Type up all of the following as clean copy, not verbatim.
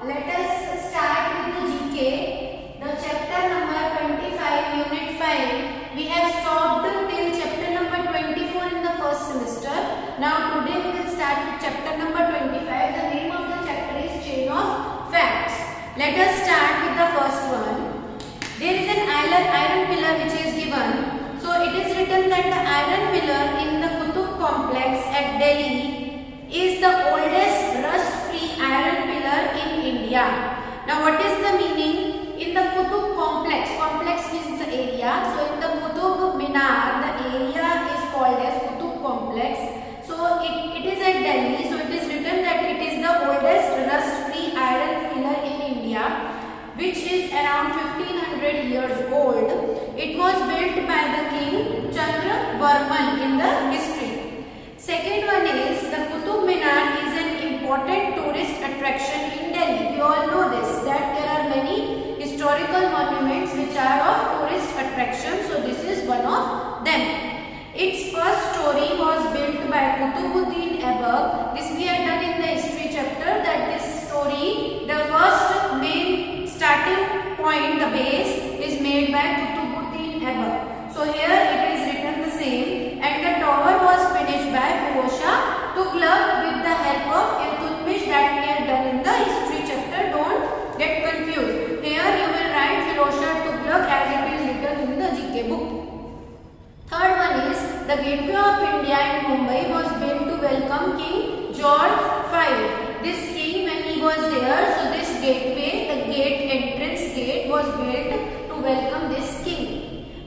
let us start with the GK. The chapter number 25, unit 5. We have stopped till chapter number 24 in the first semester. Now today we will start with chapter number 25. The name of the chapter is Chain of Facts. Let us start with the first one. There is an iron pillar which is given. So it is written that the iron pillar in the Qutub complex at Delhi is the oldest rust-free iron pillar in India. Now what is the meaning? In the Qutub complex, complex means the area. So in the Qutub Minar, the area is called as Qutub complex. So it is at Delhi. So it is written that it is the oldest rust-free iron pillar in India, which is around 1500 years old. It was built by the king Chandra Varman in the history. Second one is the Qutub Minar is an important tourist attraction in Delhi. We all know this, that there are many historical monuments which are of tourist attraction. So this is one of them. Its first story was built by Qutubuddin Aibak. This we had done in the history chapter, that this story, the first main starting point, the base is made by Qutubuddin Aibak. So here it is written the same, and the tower was finished by Firoz Shah Tughlaq with the help of Iltutmish, that we had done in the history chapter. Don't get confused. Here you will write Firoz Shah Tughlaq as it is written in the GK book. Third one is the Gateway of India in Mumbai was built to welcome King George V. This king, when he was there, so this gateway, the entrance gate was built to welcome this king.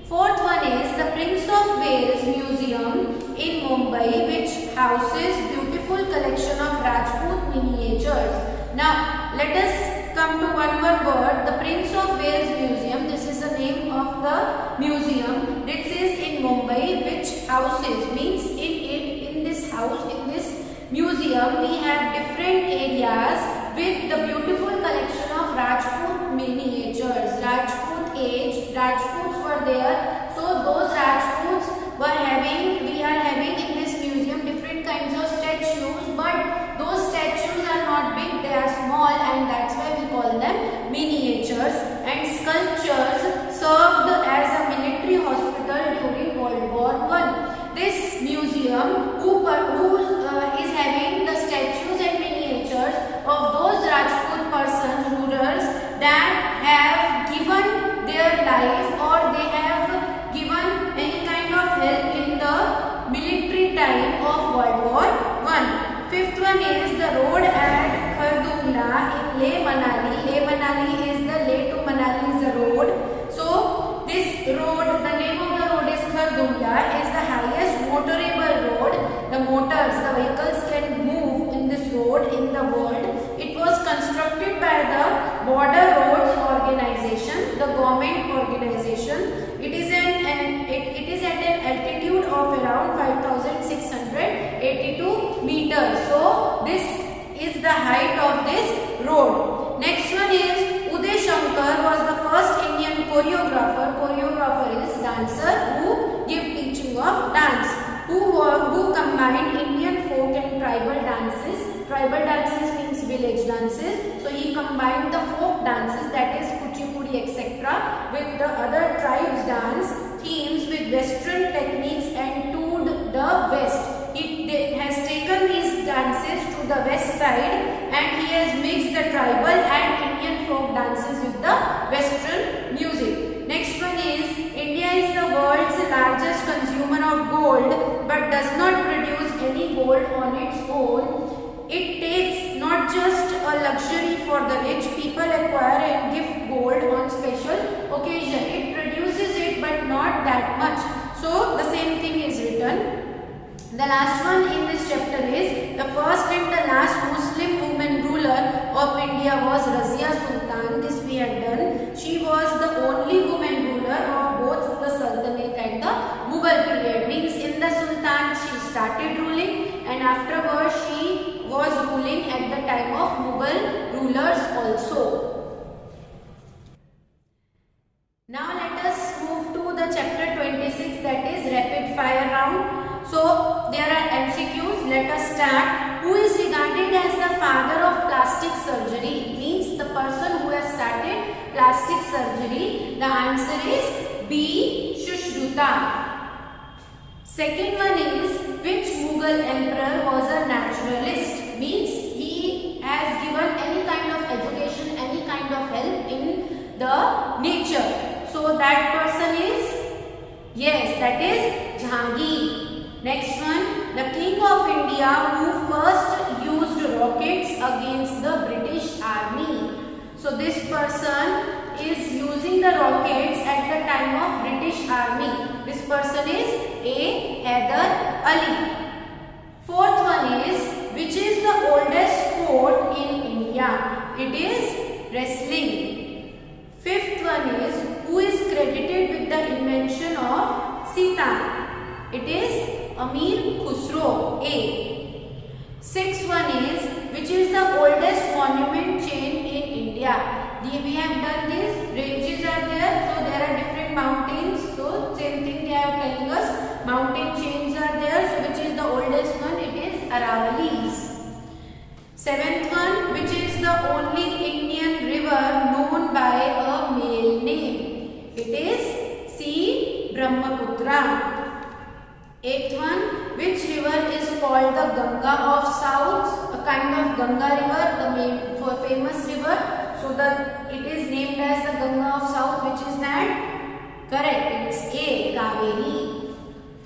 Fourth one is the Prince of Wales Museum in Mumbai, which houses beautiful collection of Rajput miniatures. Now let us come to one word, the Prince of Wales Museum. This is the name of the museum. This is in Mumbai, which houses means in this house, in this museum, we have different areas with the beautiful collection of Rajput miniatures. Rajput age, Rajputs were there. So those Rajputs were having, we are having in this museum different kinds of statues, but those statues are not big, they are small, and that's why we call them miniatures. And sculptures served as a military hospital during World War I. This museum who is having the statues and miniatures of those Rajput persons, rulers that have given their life or they have given any kind of help in the military time of World War I. Fifth one is the road at Khardungla in Leh Manali. Leh Manali is the Leh to Manali is the road. So this road, the name of the road is Khardungla, is the highest motorable road. The motors, the vehicles can move in this road in the world. It was constructed by the Border Roads Organization, the government organization. It is at an altitude of around 5,682 meters. So this is the height of this road. Next one is Uday Shankar was the first Indian choreographer. Choreographer is dancer who give teaching of dance, who combined Indian folk and tribal dances. Tribal dances means village dances. So he combined the folk dances, that is Kuchipudi etc., with the other tribes dance themes with western techniques and toured the west. He has taken these dances to the west side and he has mixed the tribal and Indian folk dances with the western music. Next one is India is the world's largest consumer of gold but does not produce any gold on its own. It takes not just a luxury for the rich, people acquire and gift gold on special occasion. It produces it but not that much. So the same thing is written. The last one in this chapter is the first and the last Muslim woman ruler of India was Razia Sultan. This we had done. She was the only woman ruler of both the Sultanate and the Mughal period. Means in the Sultan she started ruling and afterwards she was ruling at the time of Mughal rulers also. Now let us move to the chapter 26, that is rapid fire round. So there are MCQs. Let us start. Who is regarded as the father of plastic surgery? Means person who has started plastic surgery? The answer is B. Sushruta. Second one is, which Mughal emperor was a naturalist? Means he has given any kind of education, any kind of help in the nature. So that person is, yes, that is Jahangir. Next one, the King of India who first used rockets against the British Army. So this person is using the rockets at the time of British Army. This person is A. Hyder Ali. Fourth one is, which is the oldest sport in India? It is wrestling. Fifth one is, who is credited with the invention of Sita? It is Amir Khusro. A. Sixth one is, which is the oldest monument chain in India? We have done this. Ranges are there, so there are different mountains. So same thing they are telling us. Mountain chains are there. So which is the oldest one? It is Aravallis. Seventh one, which is the only Indian river known by a male name? It is C. Brahmaputra. Eighth one, which river is called the Ganga of South? A kind of Ganga river, the main famous river. So it is named as the Ganga of South. Which is that? Correct. It's A. Kaveri.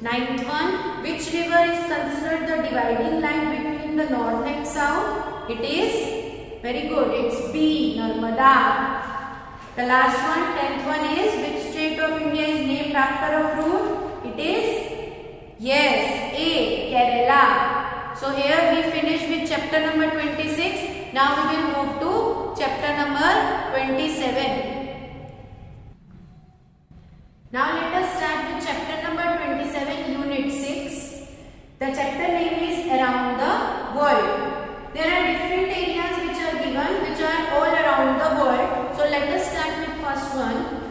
Ninth one, which river is considered the dividing line between the north and south? It is, very good, it's B. Narmada. The last one, 10th one is, which state of India is named after a fruit? It is, yes, A. Kerala. So here we finish with chapter number 26. Now we will move to chapter number 27. Now let us start with chapter number 27, unit 6. The chapter name is Around the World. There are different areas which are given, which are all around the world. So let us start with first one.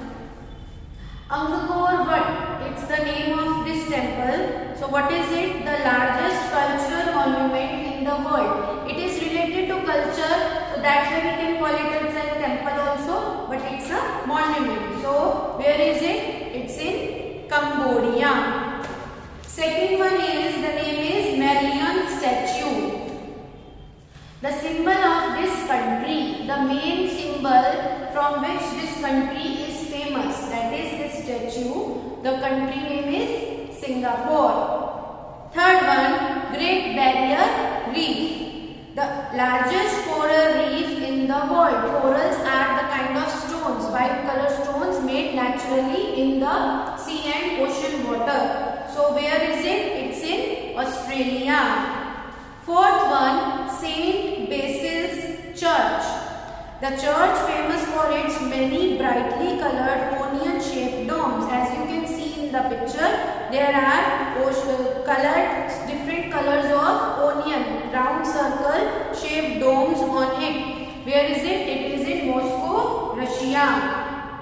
Angkor Wat, it's the name of this temple. So what is it? The largest cultural monument in the world. It is related to culture, so that's why we can call it as a temple also, but it's a monument. So where is it? It's in Cambodia. Second one is, the name is Marian statue. The symbol of this country, the main symbol from which this country is famous, that is this statue. The country name is Singapore. Third one, Great Barrier Reef. The largest coral reef in the world. Corals are the kind of stones, white color stones made naturally in the sea and ocean water. So where is it? It's in Australia. Fourth one, Saint Basil's Church. The church famous for its many brightly colored onion-shaped domes. As you can see in the picture, there are colored different colors of onion, round circle-shaped domes on it. Where is it? It is in Moscow, Russia.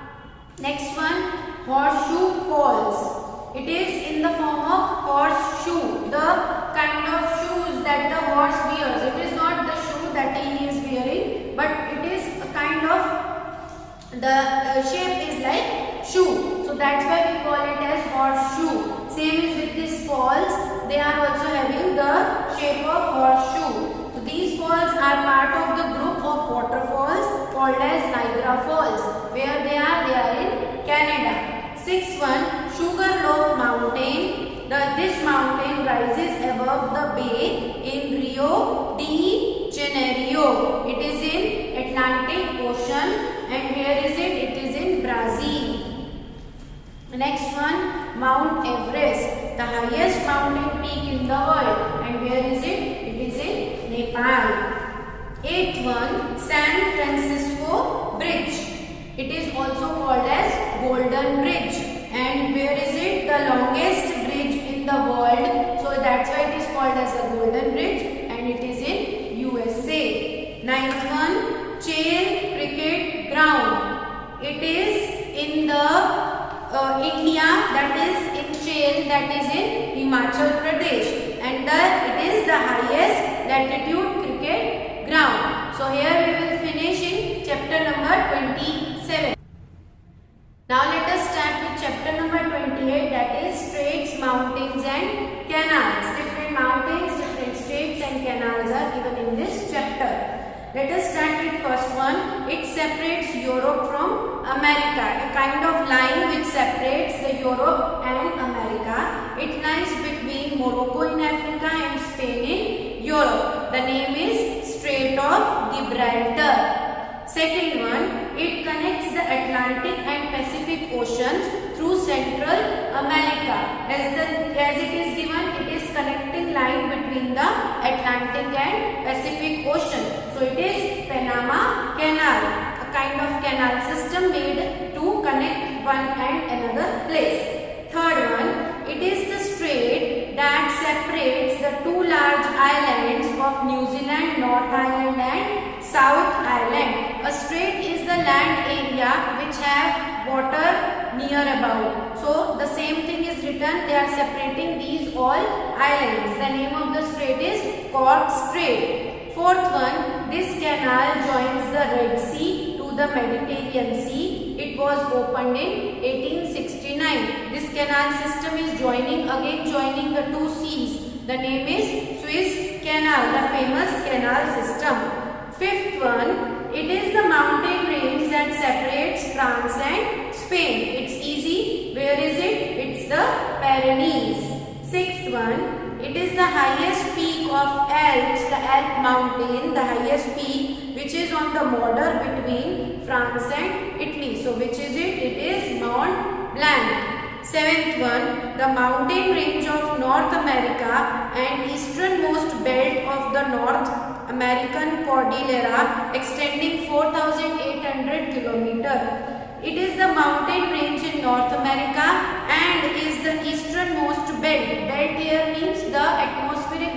Next one, Horseshoe Falls. It is in the form of horseshoe, the kind of shoes that the horse wears. It is not the shoe that he is wearing, but it is a kind of, the shape is like shoe. So that's why we call it as horseshoe. Same is with these falls. They are also having the shape of horseshoe. So these falls are part of the group of waterfalls called as Niagara Falls. Where they are in Canada. Sixth one, Sugarloaf Mountain. This mountain rises above the bay in Rio de Janeiro. It is in Atlantic Ocean. And where is it? It is in Brazil. Next one, Mount Everest, the highest mountain peak in the world. And where is it? It is in Nepal. Eighth one, San Francisco Bridge. It is also called as Golden Bridge. And where is it? The longest bridge in the world. So that's why it is called as the Golden Bridge. And it is in USA. Ninth one, Chail Cricket Ground. It is in the India, that is in Chail, that is in Himachal Pradesh. And it is the highest latitude cricket ground. So here we will finish in chapter Let us start with first one. It separates Europe from America. A kind of line which separates the Europe and America. It lies between Morocco in Africa and Spain in Europe. The name is Strait of Gibraltar. Second one, it connects the Atlantic and Pacific Oceans through Central America. As it is given, it is connecting line between the Atlantic and Pacific Ocean. So it is Panama Canal, a kind of canal system made to connect one and another place. Third one, it is the strait that separates the two large islands of New Zealand, North Island and South Island. A strait is the land area which have water near about. So the same thing is written, they are separating these all islands. The name of the strait is Cork Strait. Fourth one, this canal joins the Red Sea to the Mediterranean Sea. It was opened in 1869. This canal system is joining the two seas. The name is Suez Canal, the famous canal system. Fifth one, it is the mountain range that separates France and Spain. It's easy. Where is it? It's the Pyrenees. Sixth one, it is the highest peak of Alps, the Alp mountain, the highest peak which is on the border between France and Italy. So which is it? It is Mont Blanc. Seventh one, the mountain range of North America and easternmost belt of the North American Cordillera extending 4,800 km. It is the mountain range in North America and is the easternmost belt. Belt here means the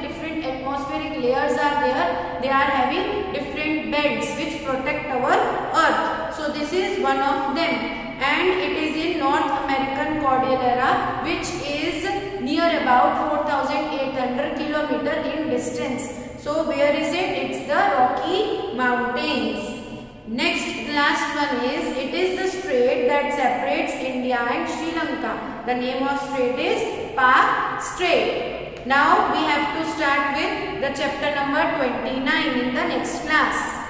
different atmospheric layers are there. They are having different belts which protect our earth. So this is one of them, and it is in North American Cordillera, which is near about 4,800 km in distance. So where is it? It's the Rocky Mountains. Next, last one is, it is the strait that separates India and Sri Lanka. The name of strait is Pak Strait. Now we have to start with the chapter number 29 in the next class.